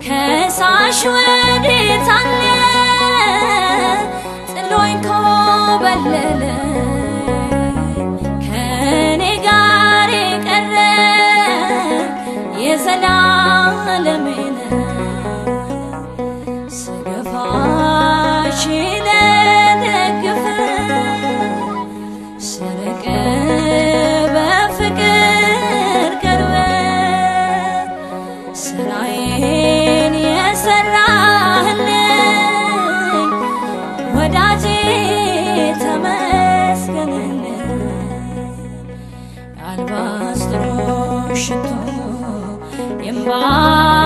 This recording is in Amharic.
ከሳሽ ወዴት አለ ጥሎኝ ኮበለለ ከኔ ጋር የቀረ የዘላለሜን ስገፋሽ ለደግፍ ስርቅ በፍቅር ቀርበ ስራዬን የሰራህልኝ ወዳጄ ተመስገንልኝ። አልባስጥሮ ሽቶ የማ